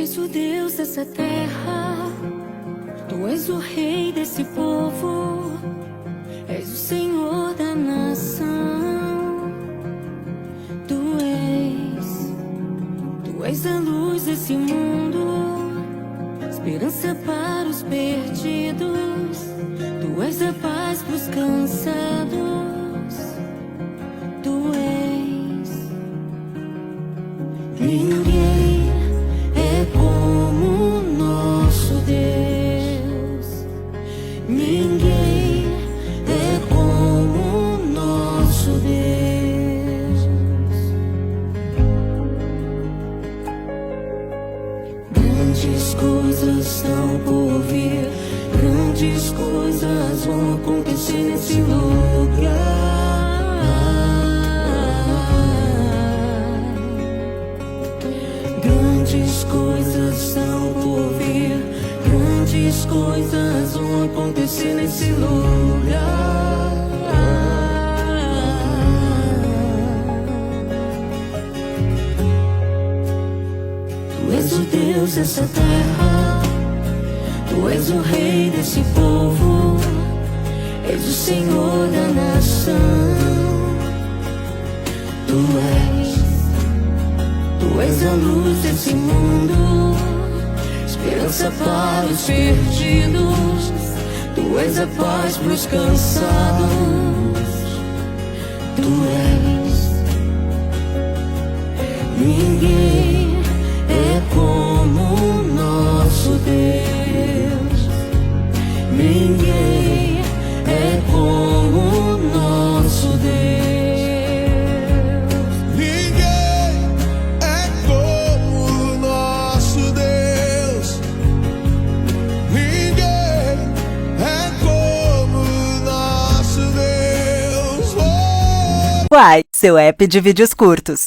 és o Deus dessa terra, Tu és o Rei desse povo, és o Senhor da nação. Tu és a luz desse mundo, esperança para os perdidos. Tu és a paz pros cansados. Tu és. Ninguém é como o nosso Deus. Ninguém é como o nosso Deus. Grandes coisas estão por vir, grandes coisas vão acontecer nesse lugar. Grandes coisas estão por vir, grandes coisas vão acontecer nesse lugar. Tu és o Deus dessa terra, Tu és o Rei desse povo, és o Senhor da nação. Tu és a luz desse mundo, esperança para os perdidos. Tu és a paz pros cansados. Tu és. Ninguém é como o nosso Deus. Ninguém é como o nosso Deus. Ninguém é como o nosso Deus. Ninguém é como o nosso Deus. Oh! Uai, seu app de vídeos curtos.